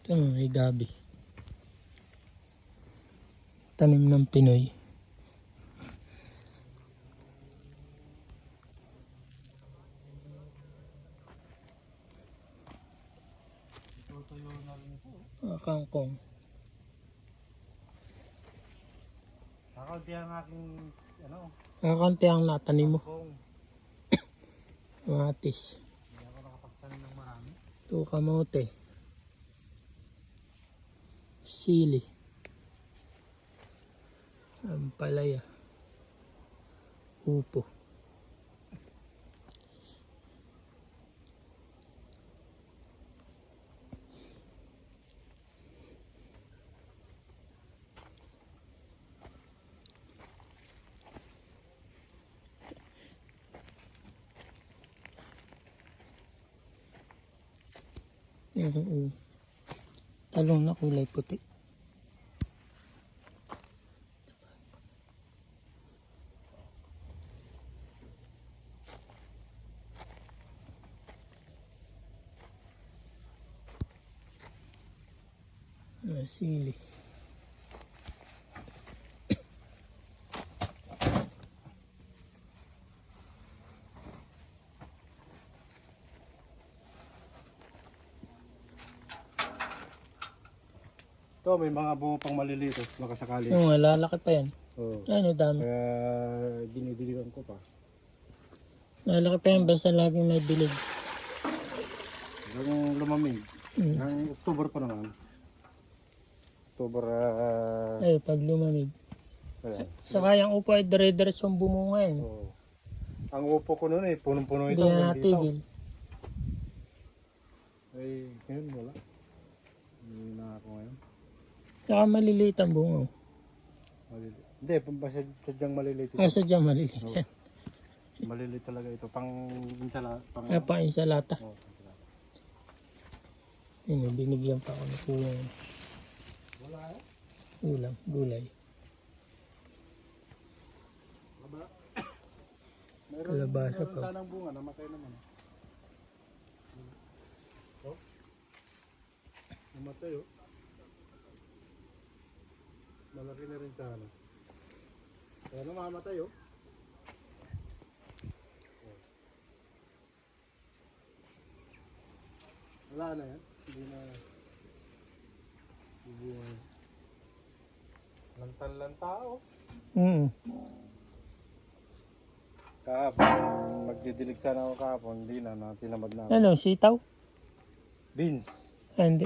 Ito may gabi. Tanim ng Pinoy. Kangkong. Kakaunti ang aking Kakaunti ang natanim mo. kangkong. Matis. Hindi ako nakapagtanim ng marami. Ito kamote. Sili. Ampalaya. Upo. Yung talong na kulay puti. Sili. Ito, may mga bunga pang maliliit. Makasakali. Yung lalaki pa yan. Oo. Ano dami. Kaya dinidiligan ko pa. Lalaki pa yan basta laging may bilid. Hanggang lumamig. Hanggang October pa naman. October. Pag lumamig. Ayan. Saka yung upo ay dire-diretsong bumunga yan. Oo. Ang upo ko noon punong-puno Hindi ito. na natigil. Ay, ngayon wala. Hindi na ako ngayon. Saka maliliit ang bunga. Maliliit. Hindi, basta sadyang maliliit ito. Sadyang maliliit yan. Maliliit talaga ito. Pang insala. Pang insalata. Oh, Yun, binigyan pa ako ng kulang. wala eh. Ulam, gulay. Kalabasa meron pa. sanang bunga, namatay naman. Oh. Namatay oh. Malaki na rin sana. Kaya namamatay oh. Wala na yan. Hindi na. Bunga. Lantan-lanta oh. Kahapon, magdidilig sana ako kahapon, hindi na, tinamad na ako. Ano, sitaw? Beans. Hindi.